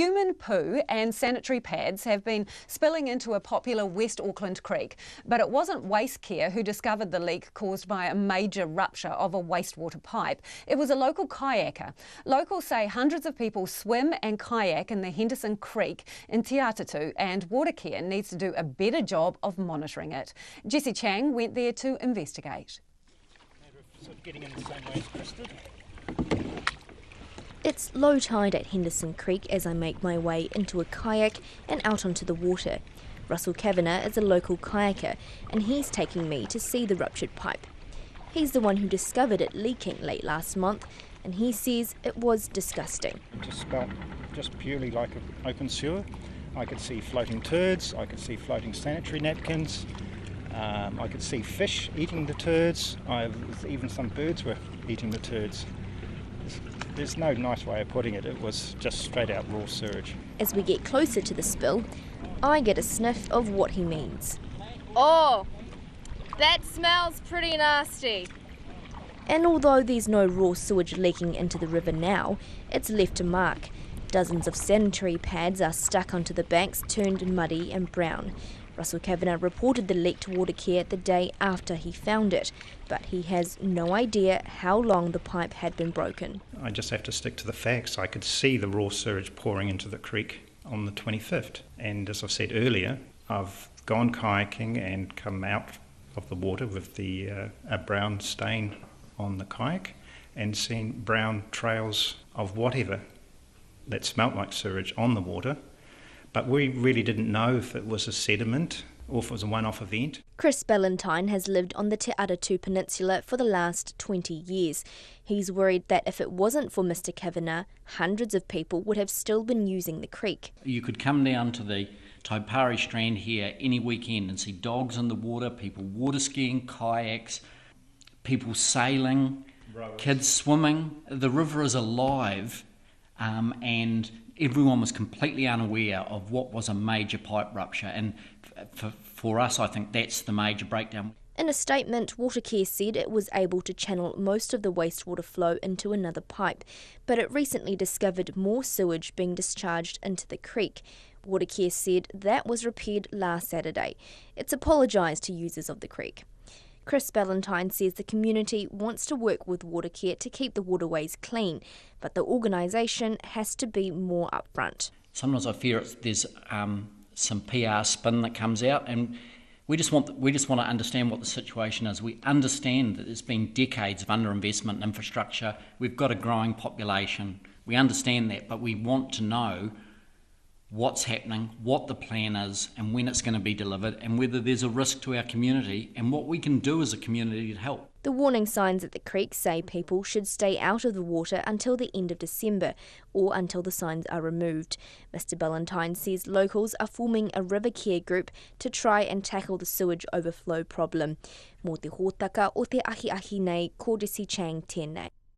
Human poo and sanitary pads have been spilling into a popular West Auckland creek, but it wasn't Watercare who discovered the leak caused by a major rupture of a wastewater pipe. It was a local kayaker. Locals say hundreds of people swim and kayak in the Henderson Creek in Te Atatu, and Watercare needs to do a better job of monitoring it. Jessie Chang went there to investigate. Sort of getting in the same way as Chris did. It's low tide at Henderson Creek as I make my way into a kayak and out onto the water. Russell Kavanagh is a local kayaker and he's taking me to see the ruptured pipe. He's the one who discovered it leaking late last month and he says it was disgusting. It just smelled just purely like an open sewer. I could see floating turds, I could see floating sanitary napkins, I could see fish eating the turds, even some birds were eating the turds. There's no nice way of putting it, it was just straight out raw sewage. As we get closer to the spill, I get a sniff of what he means. Oh, that smells pretty nasty. And although there's no raw sewage leaking into the river now, it's left a mark. Dozens of sanitary pads are stuck onto the banks, turned muddy and brown. Russell Kavanagh reported the leak to Watercare the day after he found it, but he has no idea how long the pipe had been broken. I just have to stick to the facts. I could see the raw sewage pouring into the creek on the 25th. And as I said earlier, I've gone kayaking and come out of the water with a brown stain on the kayak and seen brown trails of whatever that smelt like sewage on the water. But we really didn't know if it was a sediment or if it was a one-off event. Chris Ballantyne has lived on the Te Atatu Peninsula for the last 20 years. He's worried that if it wasn't for Mr Kavanagh, hundreds of people would have still been using the creek. You could come down to the Taipari Strand here any weekend and see dogs in the water, people water skiing, kayaks, people sailing, kids swimming. The river is alive and everyone was completely unaware of what was a major pipe rupture, and for us I think that's the major breakdown. In a statement, Watercare said it was able to channel most of the wastewater flow into another pipe, but it recently discovered more sewage being discharged into the creek. Watercare said that was repaired last Saturday. It's apologised to users of the creek. Chris Ballantyne says the community wants to work with Watercare to keep the waterways clean, but the organisation has to be more upfront. Sometimes I fear there's some PR spin that comes out, and we just want to understand what the situation is. We understand that there's been decades of underinvestment in infrastructure. We've got a growing population. We understand that, but we want to know what's happening, what the plan is, and when it's going to be delivered, and whether there's a risk to our community, and what we can do as a community to help. The warning signs at the creek say people should stay out of the water until the end of December, or until the signs are removed. Mr Ballantyne says locals are forming a river care group to try and tackle the sewage overflow problem. Mō te hōtaka o te ahi nei, ko Jessie Chang tēnei.